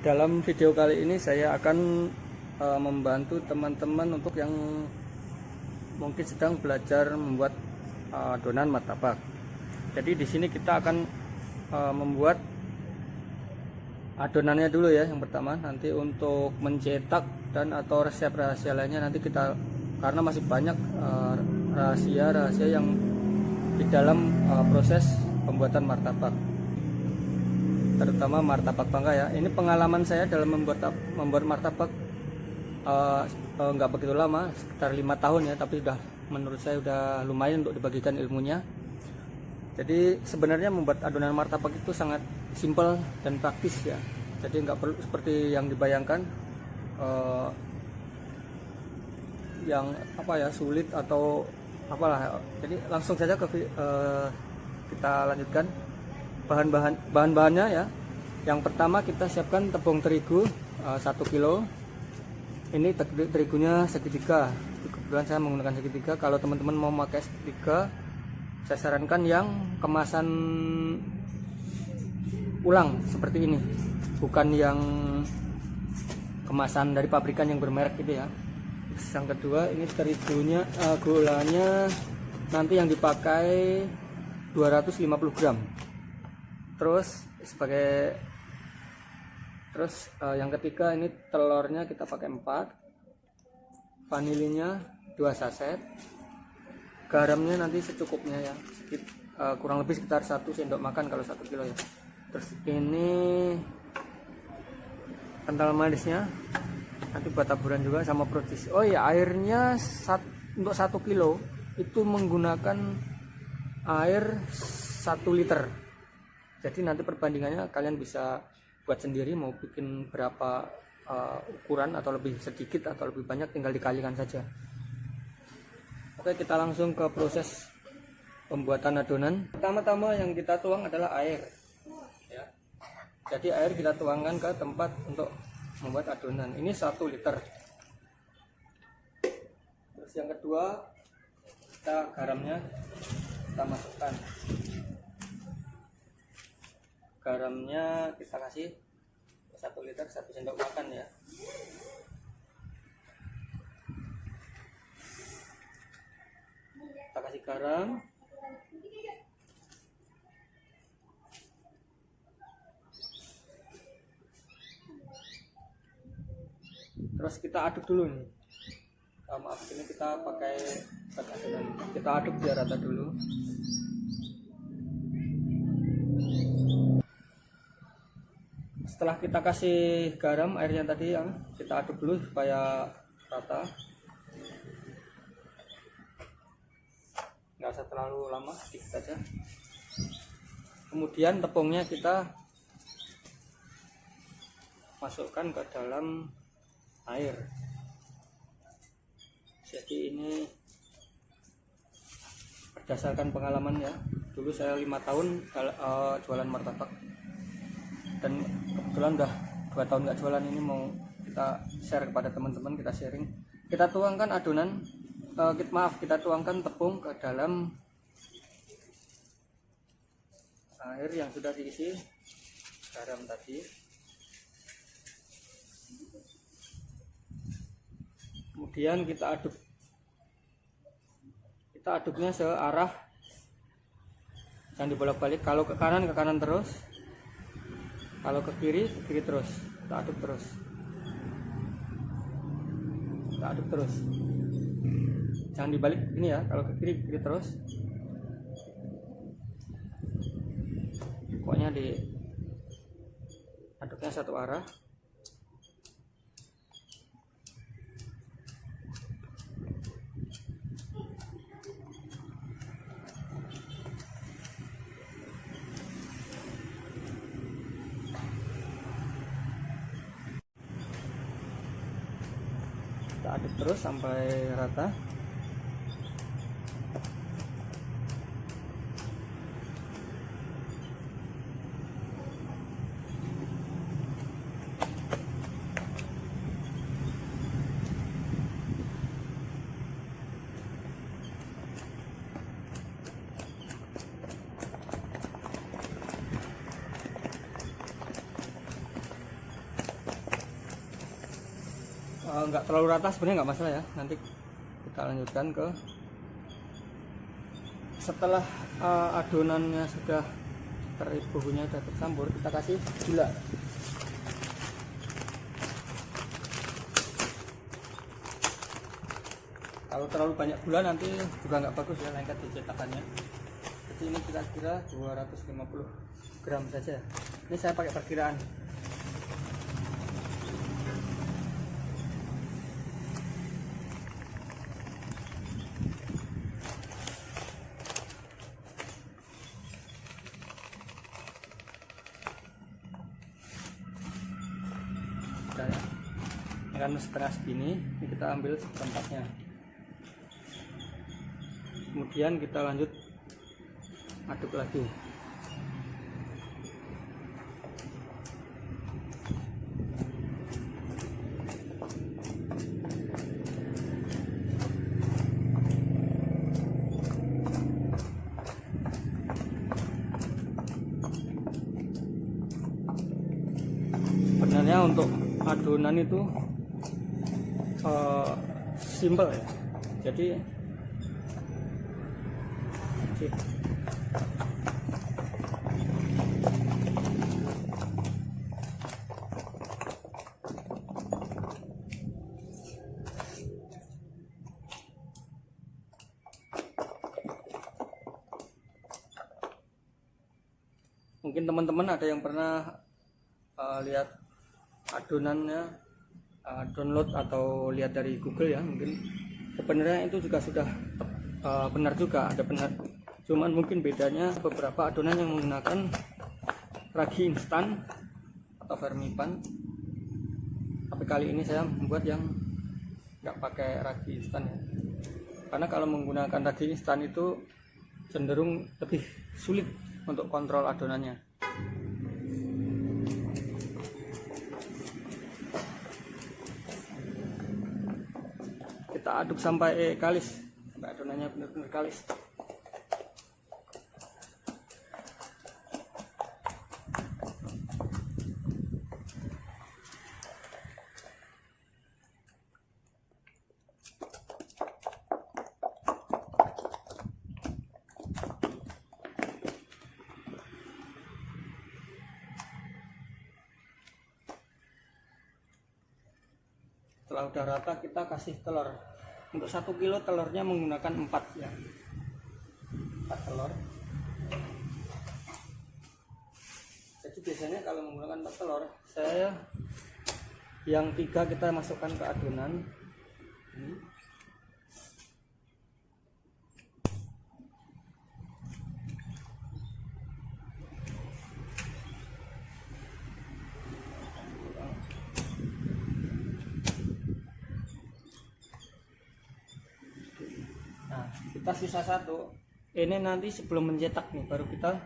Dalam video kali ini saya akan membantu teman-teman untuk yang mungkin sedang belajar membuat adonan martabak. Jadi di sini kita akan membuat adonannya dulu ya yang pertama. Nanti untuk mencetak dan atau resep rahasia lainnya nanti kita, karena masih banyak rahasia-rahasia yang di dalam proses pembuatan martabak, terutama martabak bangka ya. Ini pengalaman saya dalam membuat martabak nggak begitu lama, sekitar 5 tahun ya, tapi menurut saya udah lumayan untuk dibagikan ilmunya. Jadi sebenarnya membuat adonan martabak itu sangat simpel dan praktis ya. Jadi nggak perlu seperti yang dibayangkan yang sulit atau apalah. Jadi langsung saja kita lanjutkan bahan-bahannya ya. Yang pertama kita siapkan tepung terigu 1 kilo. Ini terigunya segitiga. Kebetulan saya menggunakan segitiga. Kalau teman-teman mau pakai segitiga, saya sarankan yang kemasan ulang seperti ini, bukan yang kemasan dari pabrikan yang bermerek gitu ya. Yang kedua, ini terigunya, gulanya nanti yang dipakai 250 gram. Terus yang ketiga, ini telurnya kita pakai 4, vanilinya 2 saset, garamnya nanti secukupnya ya, kurang lebih sekitar 1 sendok makan kalau 1 kilo ya. Terus ini kental manisnya nanti buat taburan juga, sama produksi. Oh ya, airnya untuk 1 kilo itu menggunakan air 1 liter. Jadi nanti perbandingannya kalian bisa buat sendiri, mau bikin berapa ukuran, atau lebih sedikit atau lebih banyak tinggal dikalikan saja. Oke, kita langsung ke proses pembuatan adonan. Pertama-tama yang kita tuang adalah air ya. Jadi air kita tuangkan ke tempat untuk membuat adonan. Ini 1 liter. Terus yang kedua, garamnya kita masukkan. Garamnya kita kasih 1 liter 1 sendok makan ya. Kita kasih garam. Terus kita aduk dulu nih. Maaf, ini kita pakai adonan. Kita aduk biar rata dulu. Setelah kita kasih garam, airnya tadi yang kita aduk dulu supaya rata. Nggak usah terlalu lama, sedikit saja. Kemudian tepungnya kita masukkan ke dalam air. Jadi ini berdasarkan pengalaman ya. Dulu saya 5 tahun jualan martabak, dan kebetulan udah 2 tahun nggak jualan. Ini mau kita share kepada teman-teman, kita sharing. Kita tuangkan adonan, kita tuangkan tepung ke dalam air yang sudah diisi garam tadi. Kemudian kita aduknya searah, jangan dibolak-balik. Kalau ke kanan terus, kalau ke kiri terus. Kita aduk terus, jangan dibalik ini ya. Kalau ke kiri terus, pokoknya aduknya satu arah. Kita aduk terus sampai rata. nggak terlalu rata sebenarnya nggak masalah ya. Nanti kita lanjutkan ke setelah adonannya sudah bubunya sudah tercampur, kita kasih gula. Kalau terlalu banyak gula nanti juga nggak bagus ya, lengket di cetakannya. Jadi ini kira-kira 250 gram saja. Ini saya pakai perkiraan. Kan setengah segini, ini kita ambil seperempatnya, kemudian kita lanjut aduk lagi. Sebenarnya untuk adonan itu simple ya, jadi mungkin teman-teman ada yang pernah lihat adonannya, download atau lihat dari Google ya, mungkin sebenarnya itu juga sudah benar juga, ada benar, cuman mungkin bedanya beberapa adonan yang menggunakan ragi instan atau vermipan, tapi kali ini saya membuat yang nggak pakai ragi instan ya, karena kalau menggunakan ragi instan itu cenderung lebih sulit untuk kontrol adonannya. Kita aduk sampai kalis, sampai adonannya benar-benar kalis. Setelah udah rata, kita kasih telur. Untuk 1 kilo telurnya menggunakan 4 ya, 4 telur. Jadi biasanya kalau menggunakan 4 telur, saya yang 3 kita masukkan ke adonan ini. Kita sisa 1, ini nanti sebelum mencetak nih baru kita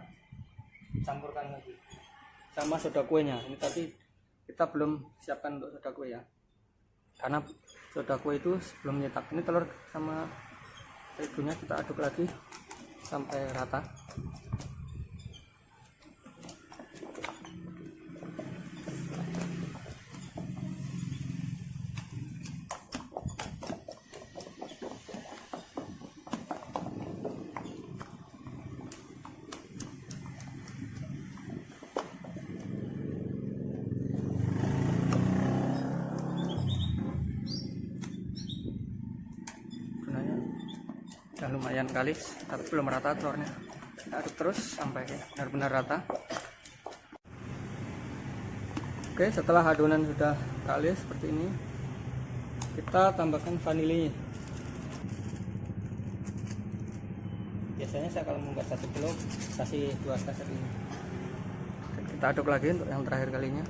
campurkan lagi sama soda kuenya. Ini tadi kita belum siapkan untuk soda kue ya, karena soda kue itu sebelum mencetak. Ini telur sama terigunya kita aduk lagi sampai rata. Udah lumayan kalis, tapi belum rata telurnya. Kita aduk terus sampai benar-benar rata. Oke, setelah adonan sudah kalis seperti ini, kita tambahkan vanilanya. Biasanya saya kalau membuat 1 kilo kasih 2 sachet ini. Kita aduk lagi untuk yang terakhir kalinya.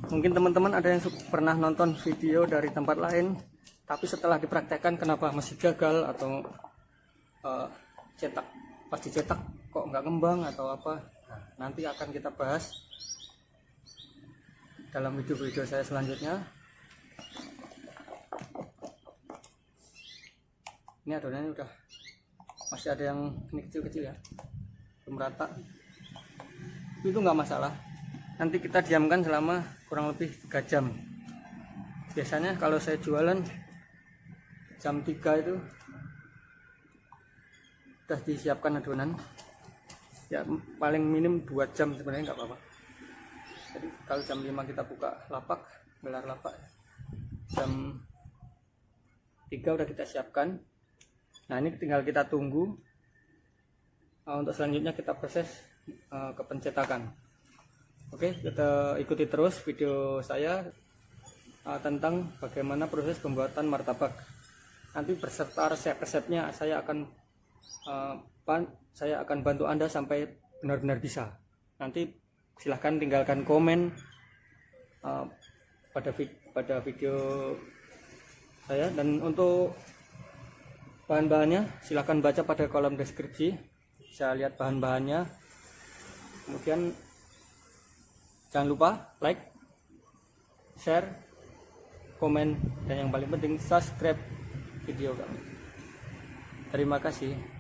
Mungkin teman-teman ada yang pernah nonton video dari tempat lain, tapi setelah dipraktekkan kenapa masih gagal atau pas dicetak kok nggak ngembang atau apa. Nah, nanti akan kita bahas dalam video-video saya selanjutnya. Ini adonannya udah masih ada yang ini kecil-kecil ya, belum rata. Itu nggak masalah, nanti kita diamkan selama kurang lebih 3 jam. Biasanya kalau saya jualan jam 3 itu udah disiapkan adonan ya, paling minim 2 jam sebenarnya nggak apa-apa. Jadi kalau jam 5 kita buka lapak, gelar lapak, jam 3 udah kita siapkan. Nah ini tinggal kita tunggu. Untuk selanjutnya kita proses ke pencetakan. Oke, kita ikuti terus video saya tentang bagaimana proses pembuatan martabak. Nanti beserta resep-resepnya saya akan bantu Anda sampai benar-benar bisa. Nanti silahkan tinggalkan komen pada video saya, dan untuk bahan-bahannya silahkan baca pada kolom deskripsi, bisa lihat bahan-bahannya. Kemudian jangan lupa like, share, komen, dan yang paling penting subscribe video kami. Terima kasih.